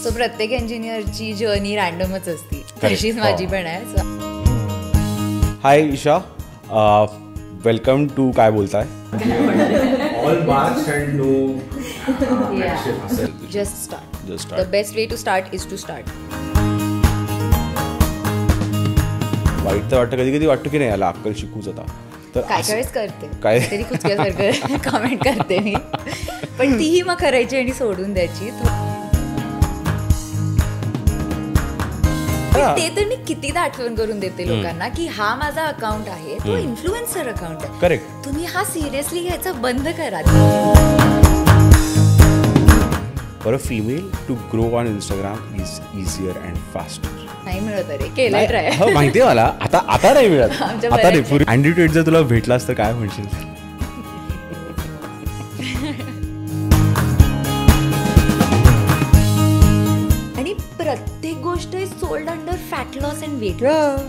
So प्रत्येक इंजिनियरची journey रॅन्डमच असती, तशीच माझी पण आहे. हाय ईशा, वेलकम टू काय बोलताय. All marks and no action hustle. Just start. Just start. The best way to start is to start. वाईट तर वाटतं, कधी कधी वाटतं की नाही याला अक्कल शिकूच आता. तर काय वेळेस करते काय? तरी कुचक्यासारखं कमेंट करते मी, पण तीही मग करायची आणि सोडून द्यायची. ते तर मी कितीदा आठवण करून देते लोकांना की हा माझा अकाउंट आहे, तो इन्फ्लुएन्सर अकाउंट आहे. करेक्ट. तुम्ही हा सिरियसली घ्यायचं बंद करा. For a female to grow on Instagram is easier and faster. नाही मिळत रे, केलंय ट्राय. हो माहितीये मला, आता नाही मिळत. आमच्या आता नाही. पूर्वी अँडी ट्वेट जर तुला भेटलास तर काय म्हणशील? आणि प्रत्येक गोष्ट is sold under fat loss and weight loss.